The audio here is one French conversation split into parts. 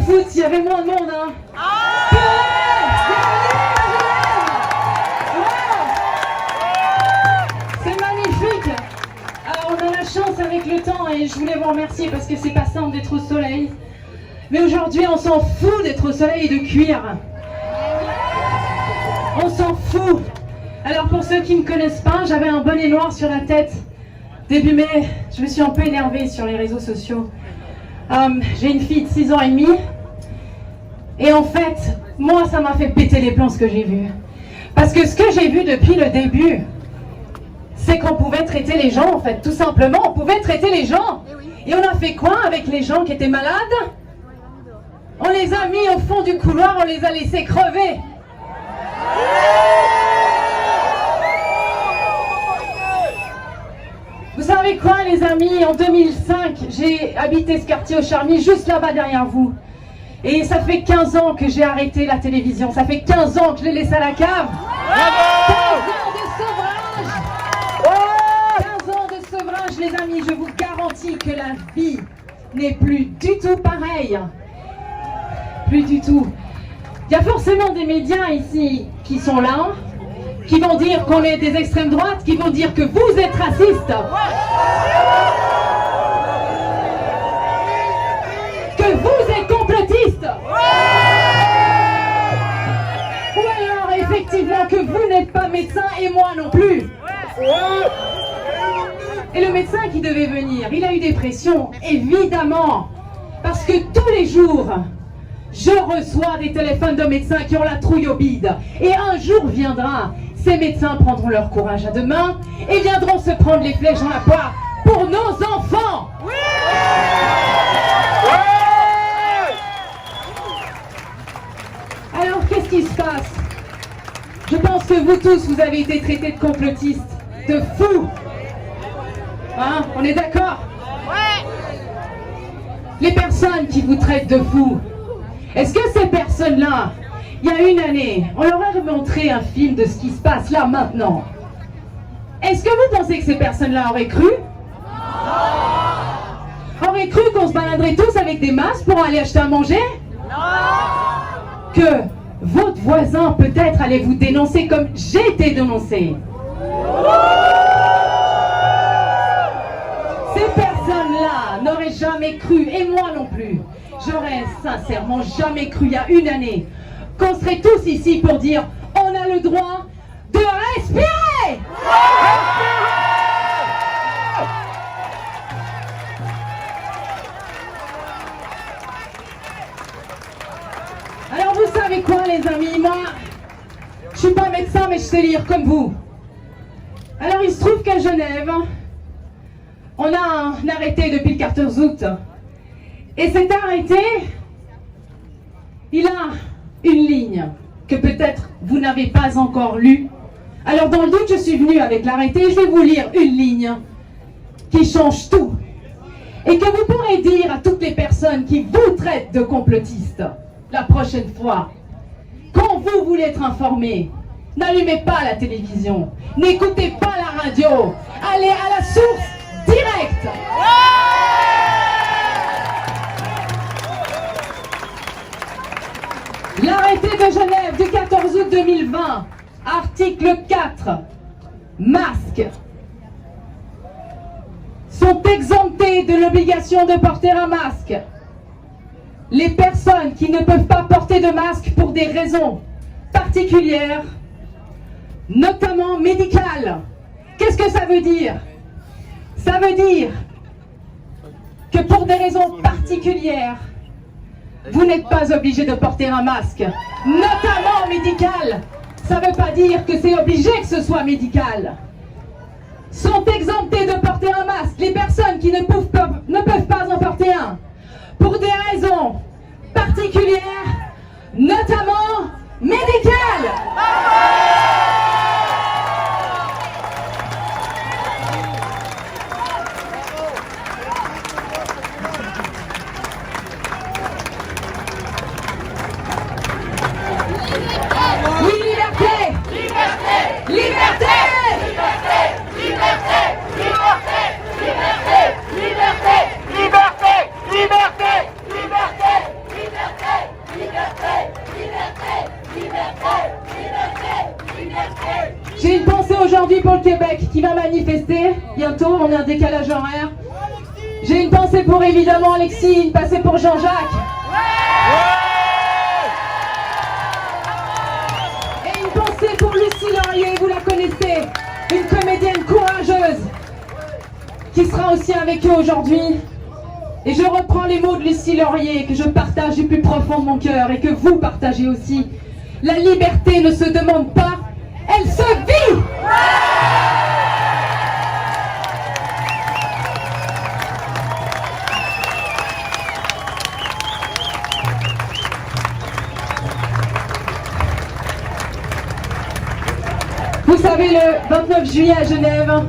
foot, il y avait moins de monde, hein. C'est magnifique. Alors, on a la chance avec le temps et je voulais vous remercier parce que c'est pas simple d'être au soleil. Mais aujourd'hui, on s'en fout d'être au soleil et de cuire. On s'en fout. Alors, pour ceux qui ne me connaissent pas, j'avais un bonnet noir sur la tête. Début mai, je me suis un peu énervée sur les réseaux sociaux. J'ai une fille de 6 ans et demi. Et en fait, moi, ça m'a fait péter les plombs ce que j'ai vu. Parce que ce que j'ai vu depuis le début, c'est qu'on pouvait traiter les gens, en fait. Tout simplement, on pouvait traiter les gens. Et on a fait quoi avec les gens qui étaient malades? On les a mis au fond du couloir, on les a laissés crever. Vous savez quoi, les amis? En 2005, j'ai habité ce quartier au Charmy, juste là-bas derrière vous. Et ça fait 15 ans que j'ai arrêté la télévision. Ça fait 15 ans que je l'ai laissé à la cave. 15 ans de sevrage. 15 ans de sevrage, les amis. Je vous garantis que la vie n'est plus du tout pareille. Plus du tout. Il y a forcément des médias ici qui sont là, qui vont dire qu'on est des extrêmes droites, qui vont dire que vous êtes racistes. Que vous êtes complotistes. Ou alors effectivement que vous n'êtes pas médecin et moi non plus. Et le médecin qui devait venir, il a eu des pressions, évidemment. Parce que tous les jours, je reçois des téléphones de médecins qui ont la trouille au bide. Et un jour viendra, ces médecins prendront leur courage à deux mains et viendront se prendre les flèches dans la poire pour nos enfants. Oui. Alors, qu'est-ce qui se passe? Je pense que vous tous, vous avez été traités de complotistes, de fous. Hein? On est d'accord? Les personnes qui vous traitent de fous, est-ce que ces personnes-là, il y a une année, on leur a montré un film de ce qui se passe là maintenant? Est-ce que vous pensez que ces personnes-là auraient cru? Auraient cru qu'on se baladerait tous avec des masques pour aller acheter à manger? Que votre voisin peut-être allait vous dénoncer comme j'ai été dénoncé? Ces personnes-là n'auraient jamais cru, et moi non plus. J'aurais sincèrement jamais cru il y a une année qu'on serait tous ici pour dire on a le droit de respirer. Alors vous savez quoi les amis, moi je suis pas médecin mais je sais lire comme vous. Alors il se trouve qu'à Genève, on a un arrêté depuis le 14 août. Et cet arrêté, il a une ligne que peut-être vous n'avez pas encore lue. Alors dans le doute, je suis venue avec l'arrêté, je vais vous lire une ligne qui change tout. Et que vous pourrez dire à toutes les personnes qui vous traitent de complotistes la prochaine fois, quand vous voulez être informé, n'allumez pas la télévision, n'écoutez pas la radio, allez à la source directe. L'arrêté de Genève du 14 août 2020, article 4, masques sont exemptés de l'obligation de porter un masque. Les personnes qui ne peuvent pas porter de masque pour des raisons particulières, notamment médicales. Qu'est-ce que ça veut dire? Ça veut dire que pour des raisons particulières, vous n'êtes pas obligé de porter un masque, notamment médical. Ça ne veut pas dire que c'est obligé que ce soit médical. Sont exemptés de porter un masque les personnes qui ne peuvent pas en porter un pour des raisons particulières, notamment médicales. Liberté! pensée aujourd'hui pour le Québec qui va manifester. Bientôt, on a un décalage horaire. J'ai une pensée pour évidemment Alexis, une pensée pour Jean-Jacques. Et une pensée pour Lucie Laurier, vous la connaissez, une comédienne courageuse qui sera aussi avec eux aujourd'hui. Et je reprends les mots de Lucie Laurier que je partage du plus profond de mon cœur et que vous partagez aussi. La liberté ne se demande pas, elle se vit! Vous savez, le 29 juillet à Genève,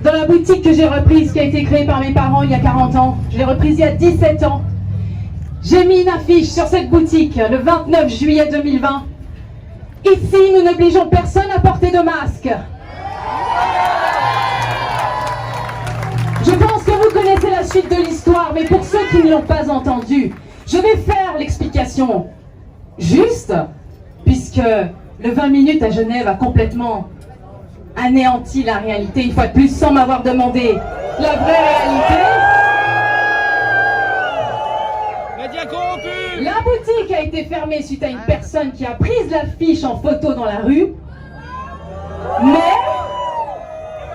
dans la boutique que j'ai reprise, qui a été créée par mes parents il y a 40 ans, je l'ai reprise il y a 17 ans, j'ai mis une affiche sur cette boutique le 29 juillet 2020. Ici, nous n'obligeons personne à porter de masque. Je pense que vous connaissez la suite de l'histoire, mais pour ceux qui ne l'ont pas entendu, je vais faire l'explication juste, puisque le 20 minutes à Genève a complètement anéanti la réalité, une fois de plus, sans m'avoir demandé la vraie réalité. La boutique a été fermée suite à une personne qui a pris l'affiche en photo dans la rue. Mais,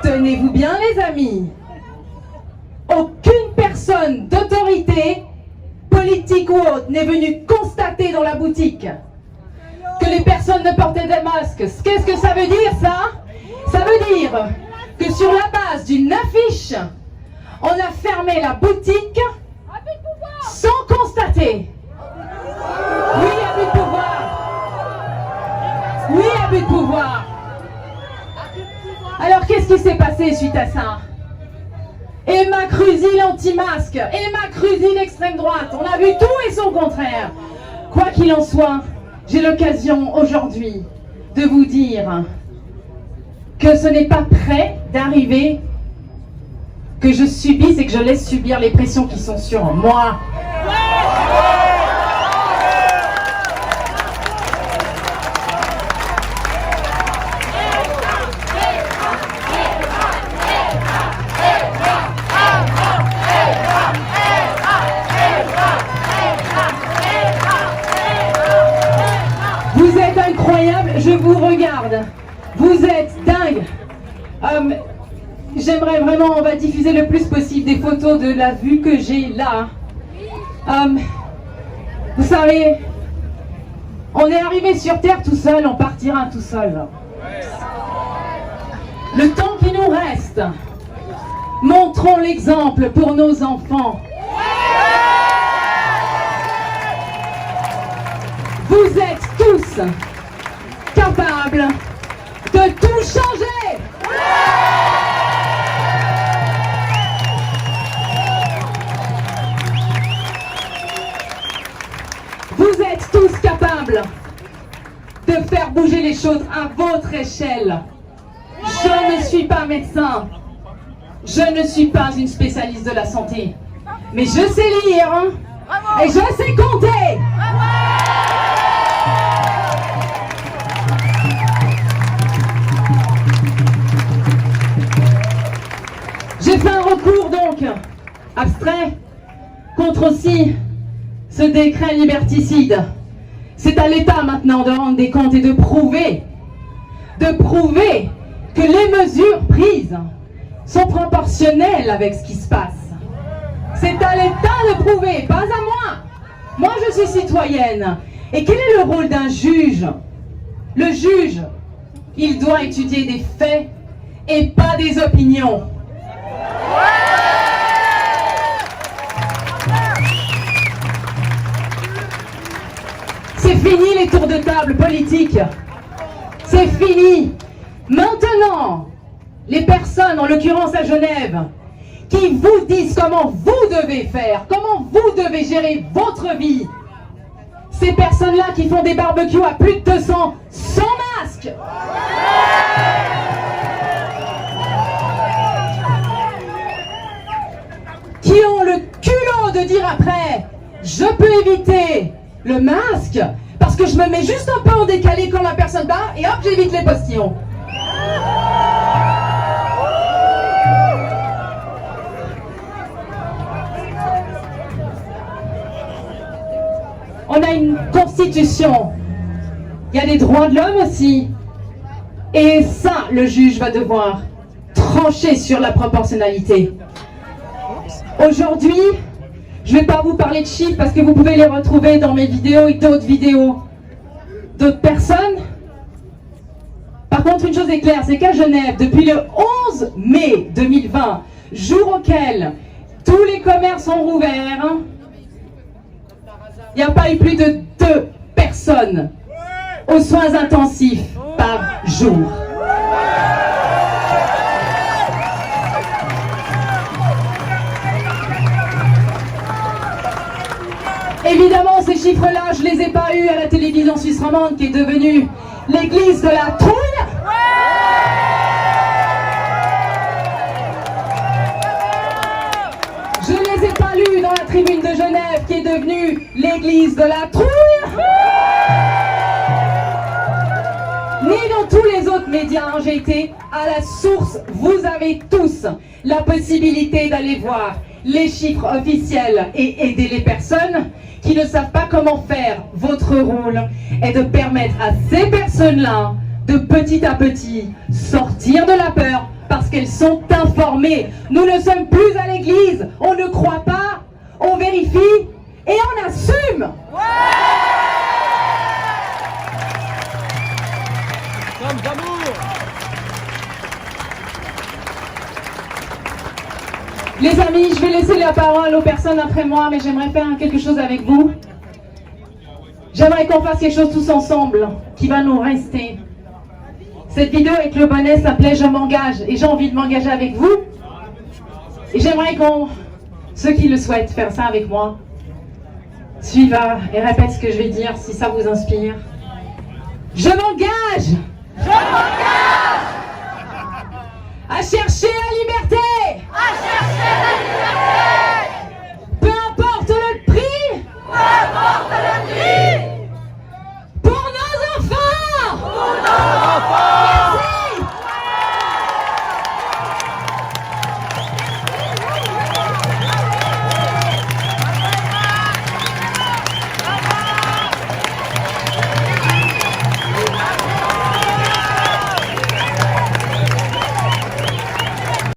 tenez-vous bien les amis, aucune personne d'autorité, politique ou autre, n'est venue constater dans la boutique que les personnes ne portaient des masques. Qu'est-ce que ça veut dire ça? Ça veut dire que sur la base d'une affiche, on a fermé la boutique sans constater. Oui, abus de pouvoir. Oui, abus de pouvoir. Alors, qu'est-ce qui s'est passé suite à ça? Emma Cruzy, l'anti-masque. Emma Cruzy, l'extrême droite. On a vu tout et son contraire. Quoi qu'il en soit, j'ai l'occasion aujourd'hui de vous dire que ce n'est pas près d'arriver que je subisse et que je laisse subir les pressions qui sont sur moi. Vous êtes incroyable, je vous regarde. Vous êtes dingue. J'aimerais vraiment, on va diffuser le plus possible des photos de la vue que j'ai là. Vous savez, on est arrivé sur Terre tout seul, on partira tout seul. Le temps qui nous reste, montrons l'exemple pour nos enfants. Vous êtes tous capables de tout changer. Vous êtes tous capables de faire bouger les choses à votre échelle. Je ne suis pas médecin, je ne suis pas une spécialiste de la santé, mais je sais lire et je sais compter. J'ai fait un recours donc abstrait contre aussi ce décret liberticide. C'est à l'État maintenant de rendre des comptes et de prouver que les mesures prises sont proportionnelles avec ce qui se passe. C'est à l'État de prouver, pas à moi. Moi je suis citoyenne. Et quel est le rôle d'un juge? Le juge, il doit étudier des faits et pas des opinions. C'est fini les tours de table politiques. C'est fini. Maintenant, les personnes, en l'occurrence à Genève, qui vous disent comment vous devez faire, comment vous devez gérer votre vie, ces personnes-là qui font des barbecues à plus de 200 sans masque. Qui ont le culot de dire après, je peux éviter le masque parce que je me mets juste un peu en décalé quand la personne bat et hop, j'évite les postillons. On a une constitution. Il y a des droits de l'homme aussi. Et ça, le juge va devoir trancher sur la proportionnalité. Aujourd'hui, je ne vais pas vous parler de chiffres parce que vous pouvez les retrouver dans mes vidéos et d'autres vidéos d'autres personnes. Par contre, une chose est claire, c'est qu'à Genève, depuis le 11 mai 2020, jour auquel tous les commerces sont rouverts, il n'y a pas eu plus de 2 personnes aux soins intensifs par jour. Évidemment, ces chiffres-là, je ne les ai pas eus à la télévision suisse romande qui est devenue l'église de la trouille. Je ne les ai pas lus dans la tribune de Genève qui est devenue l'église de la trouille. Ni dans tous les autres médias. J'ai été à la source. Vous avez tous la possibilité d'aller voir les chiffres officiels et aider les personnes qui ne savent pas comment faire. Votre rôle est de permettre à ces personnes-là de petit à petit sortir de la peur parce qu'elles sont informées. Nous ne sommes plus à l'église, on ne croit pas, on vérifie et on assume. Femme d'amour. Les amis, je vais laisser la parole aux personnes après moi, mais j'aimerais faire quelque chose avec vous. J'aimerais qu'on fasse quelque chose tous ensemble, qui va nous rester. Cette vidéo avec le bonnet s'appelait « Je m'engage » et j'ai envie de m'engager avec vous. Et j'aimerais qu'on, ceux qui le souhaitent, faire ça avec moi, suivent et répètent ce que je vais dire si ça vous inspire. Je m'engage! Je m'engage!